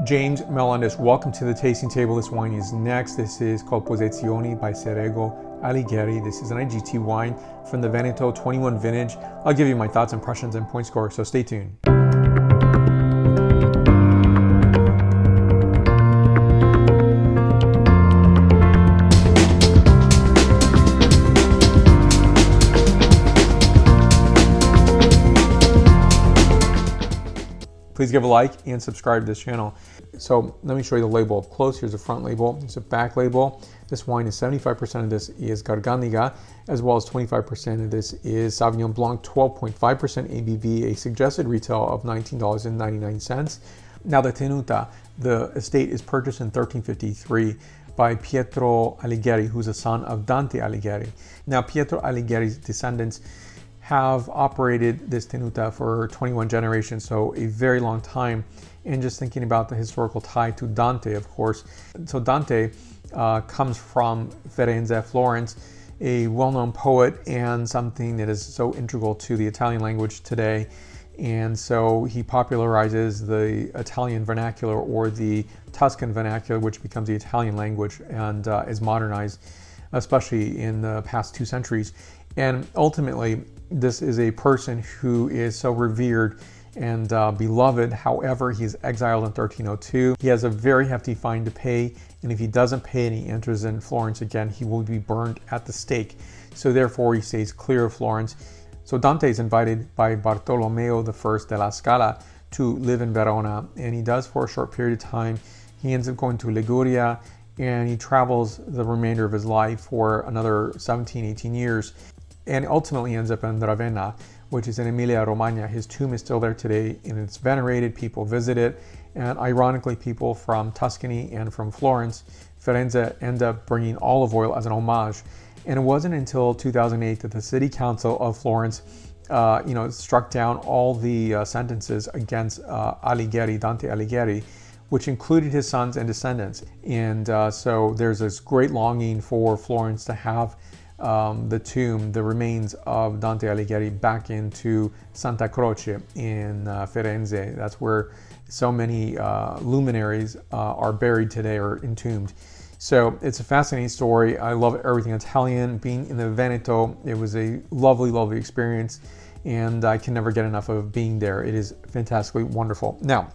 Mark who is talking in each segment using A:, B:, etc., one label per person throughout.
A: James Melendez, welcome to the tasting table. This wine is next. This is called Possessioni by Serego Alighieri. This is an IGT wine from the Veneto 21 vintage. I'll give you my thoughts, impressions, and point score, so stay tuned. Please give a like and subscribe to this channel. So let me show you the label up close. Here's the front label. There's a back label. This wine is 75% of this is Garganega, as well as 25% of this is Sauvignon Blanc, 12.5% ABV, a suggested retail of $19.99. Now the Tenuta, the estate is purchased in 1353 by Pietro Alighieri, who's a son of Dante Alighieri. Now Pietro Alighieri's descendants have operated this Tenuta for 21 generations, so a very long time. And just thinking about the historical tie to Dante, of course. So Dante comes from Firenze, Florence, a well-known poet and something that is so integral to the Italian language today. And so he popularizes the Italian vernacular, or the Tuscan vernacular, which becomes the Italian language and is modernized, especially in the past 2 centuries. And ultimately, this is a person who is so revered and beloved. However, he's exiled in 1302. He has a very hefty fine to pay, and if he doesn't pay and he enters in Florence again, he will be burned at the stake. So therefore, he stays clear of Florence. So Dante is invited by Bartolomeo I della Scala to live in Verona, and he does for a short period of time. He ends up going to Liguria, and he travels the remainder of his life for another 17, 18 years. And ultimately ends up in Ravenna, which is in Emilia-Romagna. His tomb is still there today, and it's venerated. People visit it. And ironically, people from Tuscany and from Florence, Firenze, end up bringing olive oil as an homage. And it wasn't until 2008 that the city council of Florence struck down all the sentences against Alighieri, Dante Alighieri, which included his sons and descendants. And so there's this great longing for Florence to have the tomb, the remains of Dante Alighieri, back into Santa Croce in Firenze. That's where so many luminaries are buried today, or entombed. So it's a fascinating story. I love everything Italian. Being in the Veneto, it was a lovely, lovely experience, and I can never get enough of being there. It is fantastically wonderful. Now,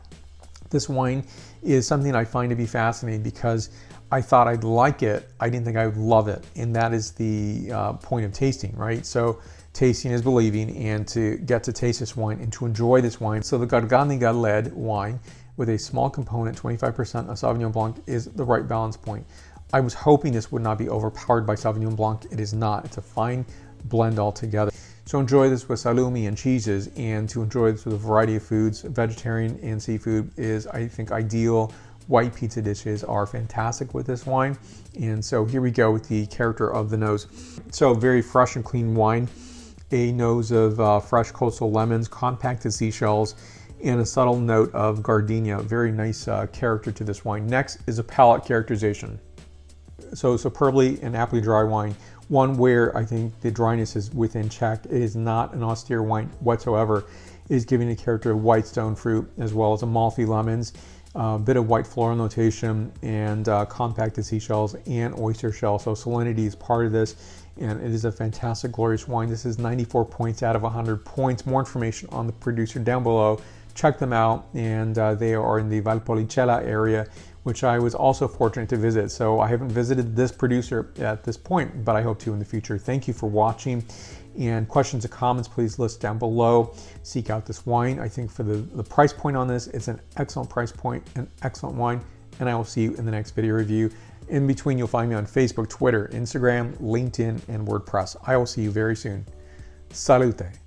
A: this wine is something I find to be fascinating because I thought I'd like it. I didn't think I would love it. And that is the point of tasting, right? So tasting is believing, and to get to taste this wine and to enjoy this wine. So the Garganega led wine with a small component, 25% of Sauvignon Blanc, is the right balance point. I was hoping this would not be overpowered by Sauvignon Blanc. It is not. It's a fine blend altogether. So enjoy this with salumi and cheeses, and to enjoy this with a variety of foods. Vegetarian and seafood is, I think, ideal. White pizza dishes are fantastic with this wine. And so here we go with the character of the nose. So very fresh and clean wine, a nose of fresh coastal lemons, compacted seashells, and a subtle note of gardenia. Very nice character to this wine. Next is a palate characterization. So superbly and aptly dry wine, one where I think the dryness is within check. It is not an austere wine whatsoever. It is giving a character of white stone fruit, as well as amalfi lemons, a bit of white floral notation, and compacted seashells and oyster shell. So salinity is part of this, and it is a fantastic, glorious wine. This is 94 points out of 100 points. More information on the producer down below. Check them out, and they are in the Valpolicella area, which I was also fortunate to visit. So I haven't visited this producer at this point, but I hope to in the future. Thank you for watching. And questions or comments, please list down below. Seek out this wine. I think for the price point on this, it's an excellent price point, an excellent wine, and I will see you in the next video review. In between, you'll find me on Facebook, Twitter, Instagram, LinkedIn, and WordPress. I will see you very soon. Salute.